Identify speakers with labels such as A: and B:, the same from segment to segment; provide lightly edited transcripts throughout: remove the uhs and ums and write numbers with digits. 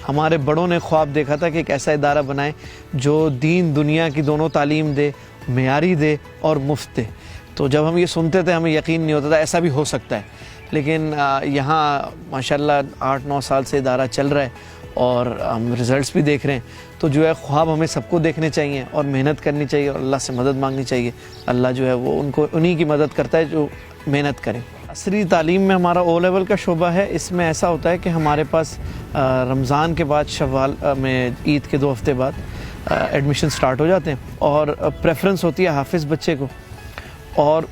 A: ہمارے بڑوں نے خواب دیکھا تھا کہ ایک ایسا ادارہ بنائیں جو دین دنیا کی دونوں تعلیم دے، معیاری دے اور مفت دے۔ تو جب ہم یہ سنتے تھے ہمیں یقین نہیں ہوتا تھا ایسا بھی ہو سکتا ہے، لیکن یہاں ماشاءاللہ 8-9 سال سے ادارہ چل رہا ہے اور ہم رزلٹس بھی دیکھ رہے ہیں۔ تو جو ہے خواب ہمیں سب کو دیکھنے چاہیے اور محنت کرنی چاہیے اور اللہ سے مدد مانگنی چاہیے۔ اللہ جو ہے وہ انہی کی مدد کرتا ہے جو محنت کریں۔ عصری تعلیم میں ہمارا او لیول کا شعبہ ہے۔ اس میں ایسا ہوتا ہے کہ ہمارے پاس رمضان کے بعد شوال میں عید کے 2 ہفتے بعد ایڈمیشن سٹارٹ ہو جاتے ہیں اور پریفرنس ہوتی ہے حافظ بچے کو اور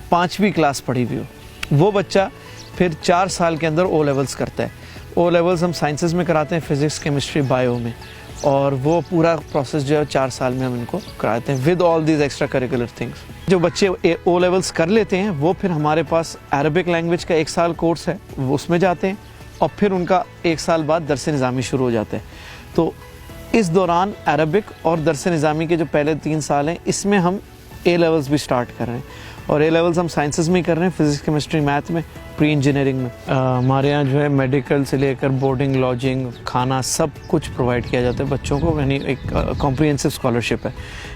A: 5ویں کلاس پڑھی ہوئی ہو۔ وہ بچہ پھر 4 سال کے اندر او لیولز کرتا ہے۔ او لیولز ہم سائنسز میں کراتے ہیں، فزکس، کیمسٹری، بائیو میں، اور وہ پورا پروسیس جو ہے 4 سال میں ہم ان کو کراتے ہیں with all these extra curricular things. جو بچے او لیولز کر لیتے ہیں وہ پھر ہمارے پاس عربک لینگویج کا 1 سال کورس ہے، وہ اس میں جاتے ہیں اور پھر ان کا 1 سال بعد درس نظامی شروع ہو جاتا ہے۔ تو اس دوران عربک اور درس نظامی کے جو پہلے 3 سال ہیں اس میں ہم اے لیولز بھی سٹارٹ کر رہے ہیں، اور اے لیولز ہم سائنسز میں ہی کر رہے ہیں، فزکس، کیمسٹری، میتھ میں، پری انجینئرنگ میں۔ ہمارے یہاں جو ہے میڈیکل سے لے کر بورڈنگ، لاجنگ، کھانا سب کچھ پرووائڈ کیا جاتا ہے بچوں کو، یعنی ایک کمپریہنسو اسکالرشپ ہے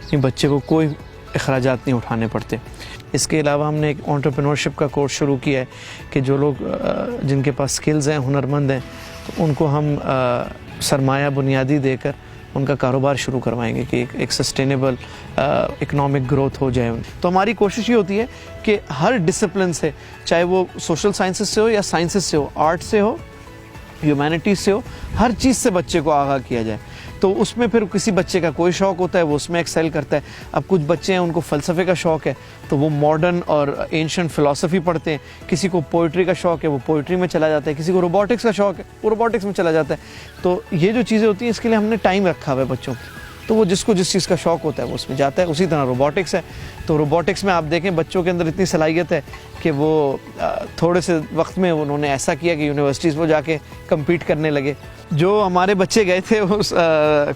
A: کہ بچے کو کوئی اخراجات نہیں اٹھانے پڑتے۔ اس کے علاوہ ہم نے ایک انٹرپرینورشپ کا کورس شروع کیا ہے کہ جو لوگ جن کے پاس سکلز ہیں، ہنرمند ہیں، تو ان کو ہم سرمایہ بنیادی دے کر ان کا کاروبار شروع کروائیں گے کہ ایک سسٹینیبل اکنامک گروتھ ہو جائے۔ تو ہماری کوشش یہ ہوتی ہے کہ ہر ڈسپلن سے، چاہے وہ سوشل سائنسز سے ہو یا سائنسز سے ہو، آرٹ سے ہو، ہیومینٹیز سے ہو، ہر چیز سے بچے کو آگاہ کیا جائے۔ تو اس میں پھر کسی بچے کا کوئی شوق ہوتا ہے وہ اس میں ایکسیل کرتا ہے۔ اب کچھ بچے ہیں ان کو فلسفے کا شوق ہے تو وہ ماڈرن اور اینشنٹ فلسفی پڑھتے ہیں، کسی کو پوئٹری کا شوق ہے وہ پوئٹری میں چلا جاتا ہے، کسی کو روبوٹکس کا شوق ہے وہ روبوٹکس میں چلا جاتا ہے۔ تو یہ جو چیزیں ہوتی ہیں اس کے لیے ہم نے ٹائم رکھا ہوا ہے بچوں کو، تو وہ جس کو جس چیز کا شوق ہوتا ہے وہ اس میں جاتا ہے۔ اسی طرح روبوٹکس ہے تو روبوٹکس میں آپ دیکھیں بچوں کے اندر اتنی صلاحیت ہے کہ وہ تھوڑے سے وقت میں انہوں نے ایسا کیا کہ یونیورسٹیز میں جا کے کمپیٹ کرنے لگے۔ جو ہمارے بچے گئے تھے اس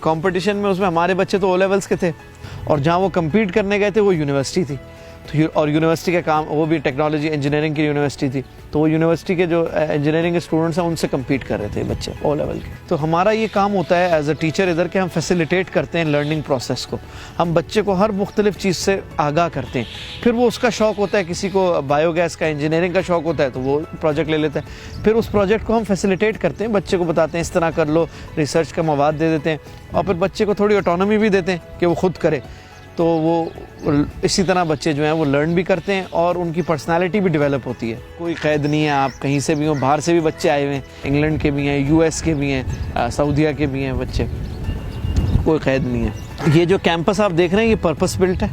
A: کمپٹیشن میں، اس میں ہمارے بچے تو او لیولز کے تھے اور جہاں وہ کمپیٹ کرنے گئے تھے وہ یونیورسٹی تھی، اور یونیورسٹی کا کام وہ بھی ٹیکنالوجی انجینئرنگ کی یونیورسٹی تھی، تو وہ یونیورسٹی کے جو انجینئرنگ کے اسٹوڈنٹس ہیں ان سے کمپیٹ کر رہے تھے بچے او لیول کے۔ تو ہمارا یہ کام ہوتا ہے ایز اے ٹیچر ادھر کہ ہم فیسیلیٹیٹ کرتے ہیں لرننگ پروسیس کو، ہم بچے کو ہر مختلف چیز سے آگاہ کرتے ہیں۔ پھر وہ اس کا شوق ہوتا ہے، کسی کو بایو گیس کا، انجینئرنگ کا شوق ہوتا ہے تو وہ پروجیکٹ لے لیتا ہے، پھر اس پروجیکٹ کو ہم فیسیلیٹیٹ کرتے ہیں، بچے کو بتاتے ہیں اس طرح کر لو، ریسرچ کا مواد دے دیتے ہیں، اور پھر بچے کو تھوڑی آٹونومی بھی دیتے ہیں کہ وہ خود کرے۔ تو وہ اسی طرح بچے جو ہیں وہ لرن بھی کرتے ہیں اور ان کی پرسنالٹی بھی ڈیولپ ہوتی ہے۔ کوئی قید نہیں ہے، آپ کہیں سے بھی ہوں، باہر سے بھی بچے آئے ہوئے ہیں، انگلینڈ کے بھی ہیں، یو ایس کے بھی ہیں، سعودیہ کے بھی ہیں بچے، کوئی قید نہیں ہے۔ یہ جو کیمپس آپ دیکھ رہے ہیں یہ پرپس بلٹ ہے،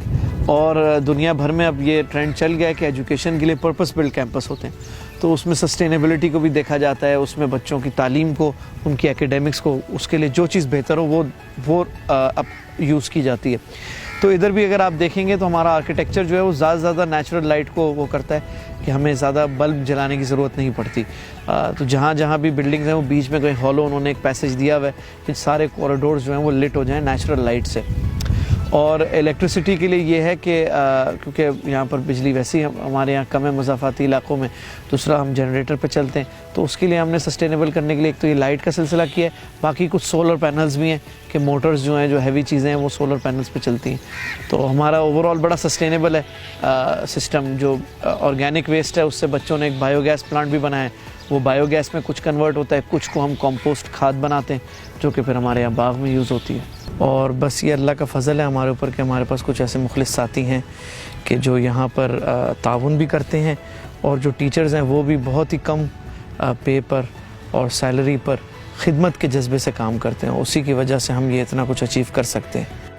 A: اور دنیا بھر میں اب یہ ٹرینڈ چل گیا ہے کہ ایجوکیشن کے لیے پرپس بلٹ کیمپس ہوتے ہیں۔ تو اس میں سسٹینیبلٹی کو بھی دیکھا جاتا ہے، اس میں بچوں کی تعلیم کو، ان کی اکیڈیمکس کو، اس کے لیے جو چیز بہتر ہو وہ اب یوز کی جاتی ہے۔ تو ادھر بھی اگر آپ دیکھیں گے تو ہمارا آرکیٹیکچر جو ہے وہ زیادہ نیچرل لائٹ کو وہ کرتا ہے کہ ہمیں زیادہ بلب جلانے کی ضرورت نہیں پڑتی۔ تو جہاں بھی بلڈنگز ہیں وہ بیچ میں کہیں ہالو انہوں نے ایک پیسیج دیا ہوا ہے کہ سارے کوریڈورز جو ہیں وہ لٹ ہو جائیں نیچرل لائٹ سے۔ اور الیکٹرسٹی کے لیے یہ ہے کہ کیونکہ یہاں پر بجلی ویسے ہی ہمارے یہاں کم ہے مضافاتی علاقوں میں، دوسرا ہم جنریٹر پہ چلتے ہیں، تو اس کے لیے ہم نے سسٹینیبل کرنے کے لیے ایک تو یہ لائٹ کا سلسلہ کیا ہے، باقی کچھ سولر پینلز بھی ہیں کہ موٹرز جو ہیں جو ہیوی چیزیں ہیں وہ سولر پینلز پہ چلتی ہیں۔ تو ہمارا اوور آل بڑا سسٹینیبل ہے سسٹم۔ جو آرگینک ویسٹ ہے اس سے بچوں نے ایک بایو گیس پلانٹ بھی بنایا ہے، وہ بایو گیس میں کچھ کنورٹ ہوتا ہے، کچھ کو ہم کمپوسٹ کھاد بناتے ہیں جو کہ پھر ہمارے یہاں باغ میں یوز ہوتی ہے۔ اور بس یہ اللہ کا فضل ہے ہمارے اوپر کہ ہمارے پاس کچھ ایسے مخلص ساتھی ہیں کہ جو یہاں پر تعاون بھی کرتے ہیں، اور جو ٹیچرز ہیں وہ بھی بہت ہی کم پے پر اور سیلری پر خدمت کے جذبے سے کام کرتے ہیں، اسی کی وجہ سے ہم یہ اتنا کچھ اچیو کر سکتے ہیں۔